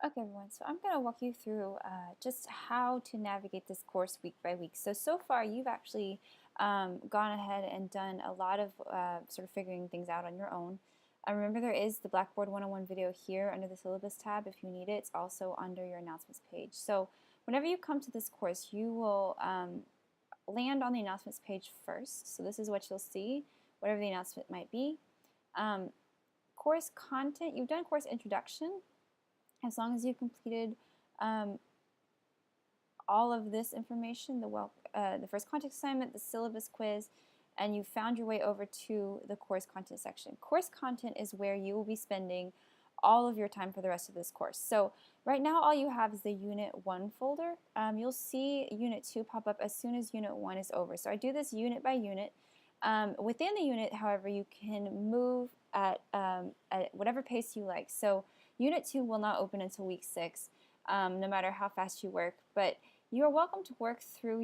Okay, everyone, so I'm going to walk you through just how to navigate this course week by week. So far you've actually gone ahead and done a lot of sort of figuring things out on your own. Remember, there is the Blackboard 101 video here under the syllabus tab if you need it. It's also under your announcements page. So whenever you come to this course, you will land on the announcements page first. So this is what you'll see, whatever the announcement might be. Course content, you've done course introduction. As long as you've completed all of this information, the first content assignment, the syllabus quiz, and you found your way over to the course content section. Course content is where you will be spending all of your time for the rest of this course. So right now all you have is the Unit 1 folder. You'll see Unit 2 pop up as soon as Unit 1 is over. So I do this unit by unit. Within the unit, however, you can move at whatever pace you like. So Unit 2 will not open until week 6, no matter how fast you work, but you are welcome to work through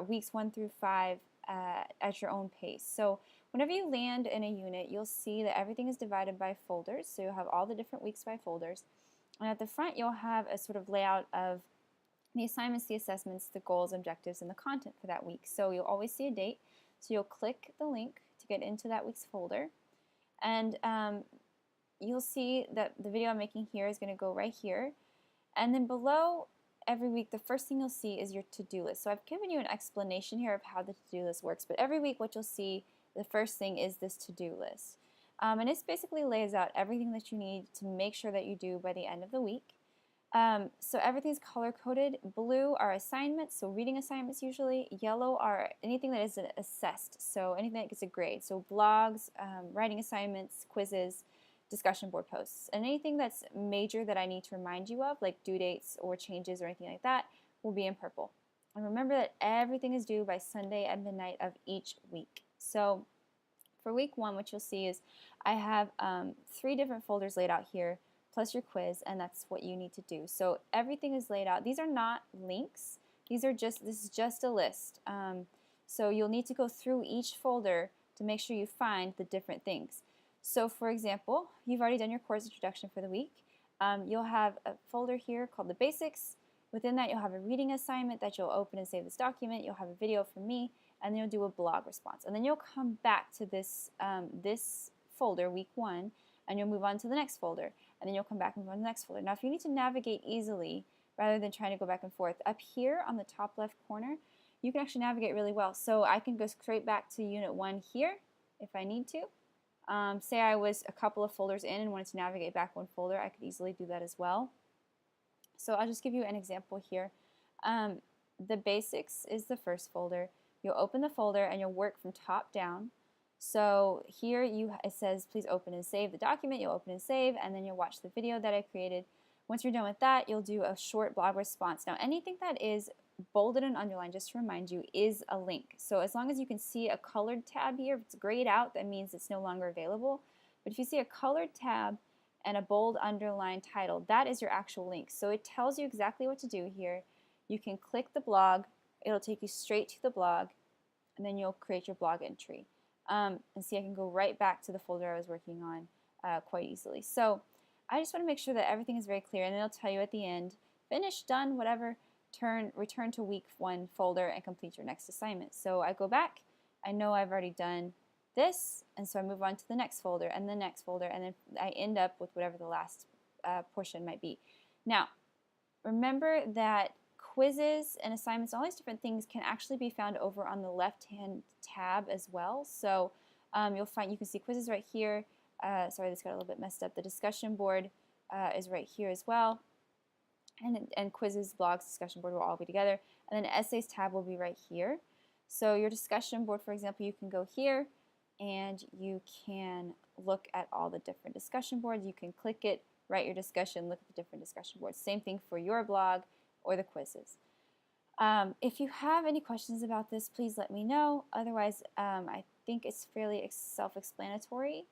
weeks 1 through 5 at your own pace. So whenever you land in a unit, you'll see that everything is divided by folders, so you'll have all the different weeks by folders. And at the front, you'll have a sort of layout of the assignments, the assessments, the goals, objectives, and the content for that week. So you'll always see a date, so you'll click the link to get into that week's folder, and you'll see that the video I'm making here is going to go right here. And then below every week, the first thing you'll see is your to-do list. So I've given you an explanation here of how the to-do list works, but every week what you'll see, the first thing is this to-do list. And this basically lays out everything that you need to make sure that you do by the end of the week. So everything's color-coded. Blue are assignments, so reading assignments usually. Yellow are anything that is assessed, so anything that gets a grade. So blogs, writing assignments, quizzes, discussion board posts. And anything that's major that I need to remind you of, like due dates or changes or anything like that, will be in purple. And remember that everything is due by Sunday at midnight of each week. So for week 1, what you'll see is I have 3 different folders laid out here, plus your quiz, and that's what you need to do. So everything is laid out. These are not links. This is just a list. So you'll need to go through each folder to make sure you find the different things. So for example, you've already done your course introduction for the week. You'll have a folder here called the basics. Within that, you'll have a reading assignment that you'll open and save this document. You'll have a video from me, and then you'll do a blog response. And then you'll come back to this folder, week 1, and you'll move on to the next folder. And then you'll come back and move on to the next folder. Now, if you need to navigate easily, rather than trying to go back and forth, up here on the top left corner, you can actually navigate really well. So I can go straight back to Unit 1 here if I need to. Say I was a couple of folders in and wanted to navigate back one folder, I could easily do that as well. So I'll just give you an example here. The basics is the first folder. You'll open the folder and you'll work from top down. So here it says please open and save the document. You'll open and save, and then you'll watch the video that I created. Once you're done with that, you'll do a short blog response. Now anything that is bolded and underlined, just to remind you, is a link. So as long as you can see a colored tab here, if it's grayed out, that means it's no longer available. But if you see a colored tab and a bold underlined title, that is your actual link. So it tells you exactly what to do here. You can click the blog, it'll take you straight to the blog, and then you'll create your blog entry. And see, I can go right back to the folder I was working on quite easily. So I just want to make sure that everything is very clear, and then it'll tell you at the end, finish, done, whatever, return to week 1 folder and complete your next assignment. So I go back, I know I've already done this, and so I move on to the next folder and the next folder, and then I end up with whatever the last portion might be. Now, remember that quizzes and assignments, all these different things can actually be found over on the left-hand tab as well. So you can see quizzes right here. Sorry, this got a little bit messed up. The discussion board is right here as well. And quizzes, blogs, discussion board will all be together. And then essays tab will be right here. So your discussion board, for example, you can go here and you can look at all the different discussion boards. You can click it, write your discussion, look at the different discussion boards. Same thing for your blog or the quizzes. If you have any questions about this, please let me know. Otherwise, I think it's fairly self-explanatory,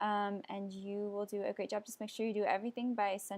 and you will do a great job. Just make sure you do everything by Sunday.